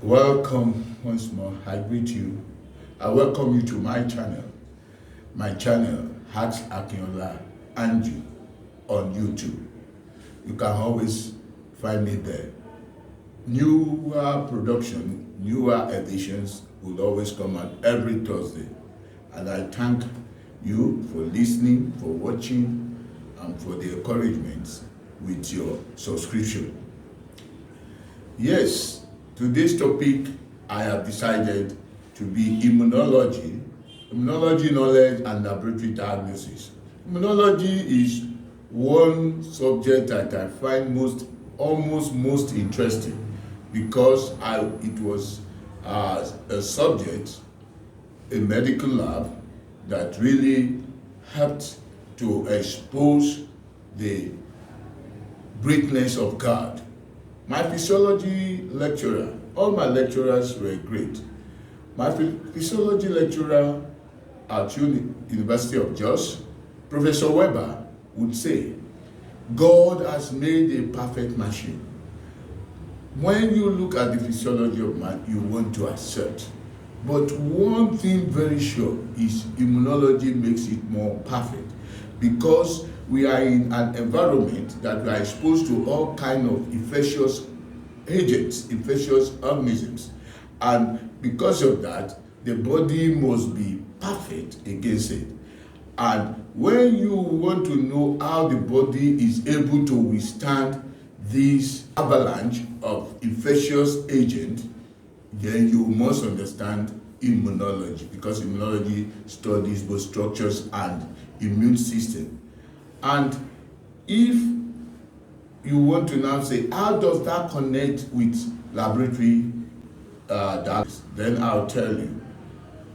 Welcome once more. I greet you. I welcome you to my channel. My channel has Akinola-Anjou on YouTube. You can always find me there. Newer production, newer editions will always come out every Thursday. And I thank you for listening, for watching, and for the encouragement with your subscription. Yes, today's topic I have decided to be immunology knowledge and laboratory diagnosis. Immunology is one subject that I find almost most interesting because it was a subject in medical lab that really helped to expose the greatness of God. My physiology lecturer, all my lecturers were great. My physiology lecturer at University of Jos, Professor Weber, would say, God has made a perfect machine. When you look at the physiology of man, you want to accept. But one thing very sure is immunology makes it more perfect because we are in an environment that we are exposed to all kinds of infectious agents, infectious organisms. And because of that, the body must be perfect against it. And when you want to know how the body is able to withstand this avalanche of infectious agents, then you must understand immunology, because immunology studies both structures and immune system. And if you want to now say, how does that connect with laboratory diagnosis? Then I'll tell you,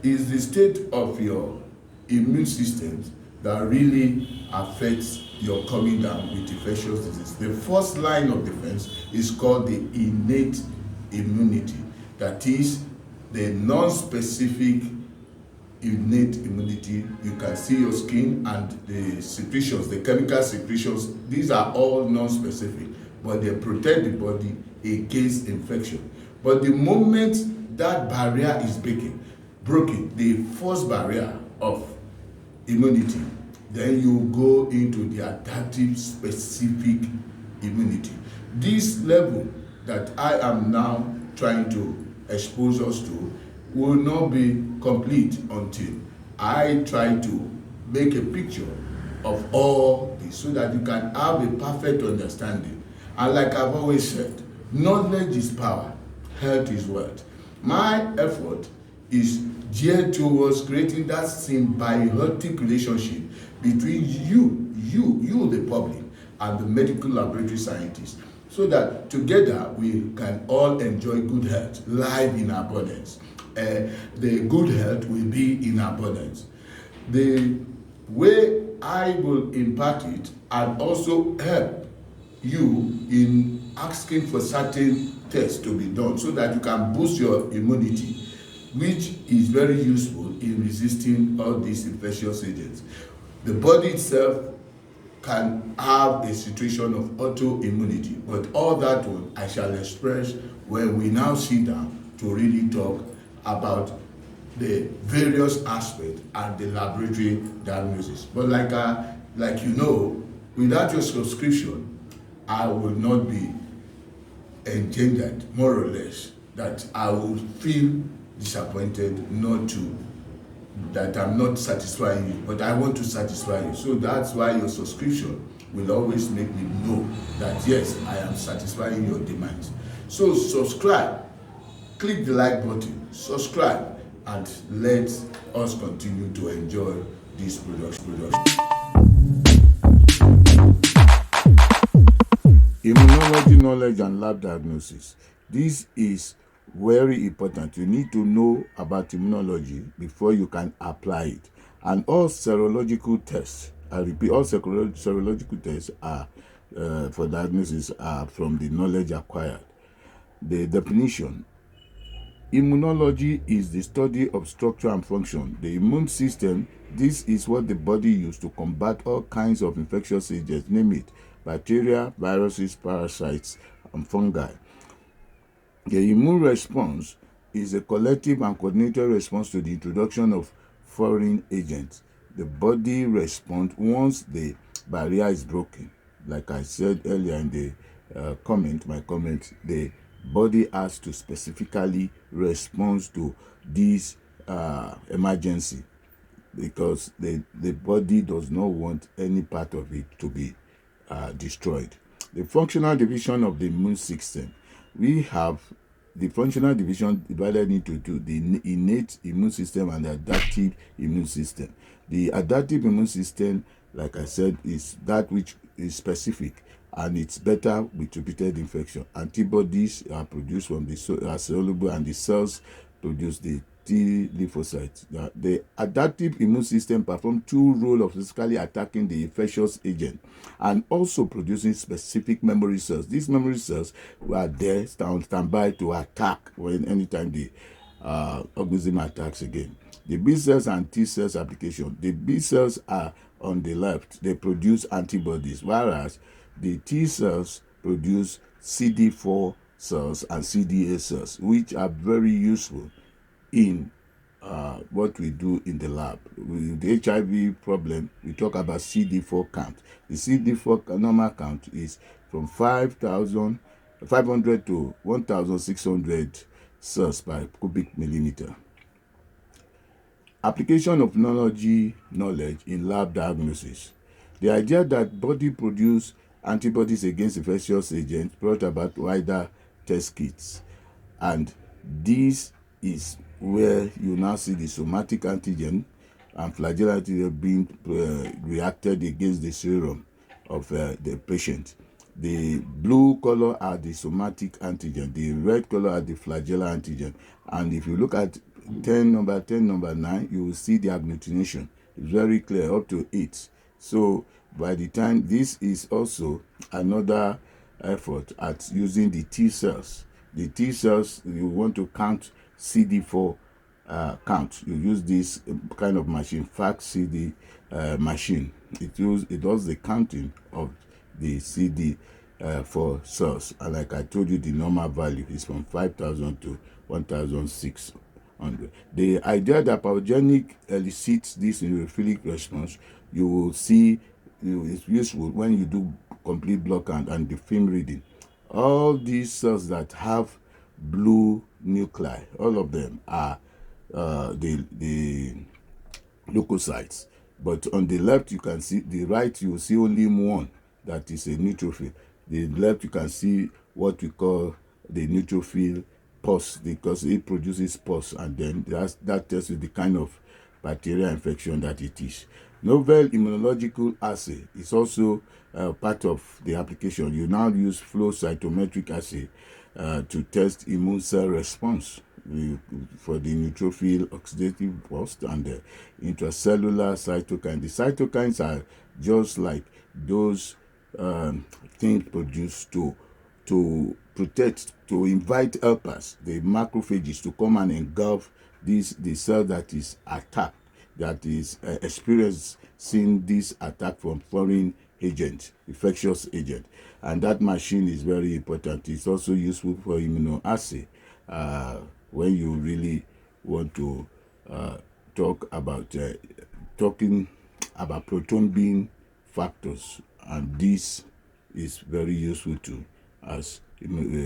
it's the state of your immune system that really affects your coming down with infectious disease. The first line of defense is called the innate immunity. That is the non-specific innate immunity. You can see your skin and the secretions, the chemical secretions. These are all non-specific, but they protect the body against infection. But the moment that barrier is broken, the first barrier of immunity, then you go into the adaptive specific immunity. This level that I am now trying to expose us to will not be complete until I try to make a picture of all this so that you can have a perfect understanding. And like I've always said, knowledge is power, health is wealth. My effort is geared towards creating that symbiotic relationship between you, the public, and the medical laboratory scientists, so that together we can all enjoy good health, life in abundance. The good health will be in abundance. The way I will impart it and also help you in asking for certain tests to be done so that you can boost your immunity, which is very useful in resisting all these infectious agents. The body itself can have a situation of autoimmunity, but all that one I shall express when we now sit down to really talk about the various aspects and the laboratory diagnosis. But like you know, without your subscription, I will not be engendered, more or less, that I will feel disappointed that I'm not satisfying you, but I want to satisfy you. So that's why your subscription will always make me know that yes, I am satisfying your demands. So subscribe, click the like button, subscribe, and let us continue to enjoy this production. Immunology knowledge and lab diagnosis. This is very important. You need to know about immunology before you can apply it. And all serological tests, I repeat, all serological tests are for diagnosis are from the knowledge acquired. The definition: immunology is the study of structure and function. The immune system, this is what the body uses to combat all kinds of infectious agents, name it, bacteria, viruses, parasites, and fungi. The immune response is a collective and coordinated response to the introduction of foreign agents. The body responds once the barrier is broken. Like I said earlier in the my comment, the body has to specifically respond to this emergency, because the body does not want any part of it to be destroyed. The functional division of the immune system. We have the functional division divided into two: the innate immune system and the adaptive immune system. The adaptive immune system, like I said, is that which is specific, and it's better with repeated infection. Antibodies are produced from the soluble, and the cells produce the T lymphocytes. The adaptive immune system performs two roles of physically attacking the infectious agent and also producing specific memory cells. These memory cells are there standby to attack anytime the organism attacks again. The B cells and T cells application. The B cells are on the left. They produce antibodies, whereas the T cells produce CD4 cells and CD8 cells, which are very useful in what we do in the lab. With the HIV problem, we talk about CD4 count. The CD4 normal count is from 500 to 1,600 cells per cubic millimeter. Application of immunology knowledge in lab diagnosis. The idea that body produce antibodies against infectious agents brought about wider test kits, and this is where you now see the somatic antigen and flagellum antigen being reacted against the serum of the patient. The blue color are the somatic antigen, the red color are the flagellum antigen. And if you look at number 9, you will see the agglutination. It's very clear, up to 8. So by the time, this is also another effort at using the T cells. The T cells, you want to count CD4 count. You use this kind of machine, FACS-CD machine. It does the counting of the CD4 cells. And like I told you, the normal value is from 5,000 to 1,600. The idea that pathogenic elicits this neutrophilic response, you will see it's useful when you do complete blood count and the film reading. All these cells that have blue nuclei, all of them are the leukocytes. But on the left, you can see, the right, you will see only one that is a neutrophil. The left, you can see what we call the neutrophil pus, because it produces pus, and then that tells you the kind of bacterial infection that it is. Novel immunological assay is also part of the application. You now use flow cytometric assay to test immune cell response for the neutrophil oxidative burst and the intracellular cytokine. The cytokines are just like those things produced to protect, to invite helpers, the macrophages, to come and engulf the cell that is attacked, that is experiencing this attack from foreign agent, infectious agent. And that machine is very important. It's also useful for immunoassay when you really want to talking about proton beam factors, and this is very useful too, as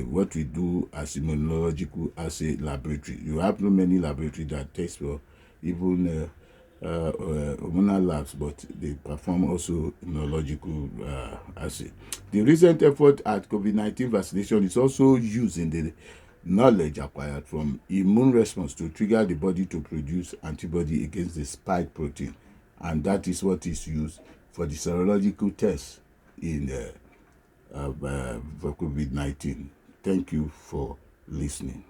what we do as immunological assay laboratory. You have no many laboratories that test for even hormonal labs, but they perform also immunological assay. The recent effort at COVID-19 vaccination is also using the knowledge acquired from immune response to trigger the body to produce antibody against the spike protein, and that is what is used for the serological test in for COVID-19. Thank you for listening.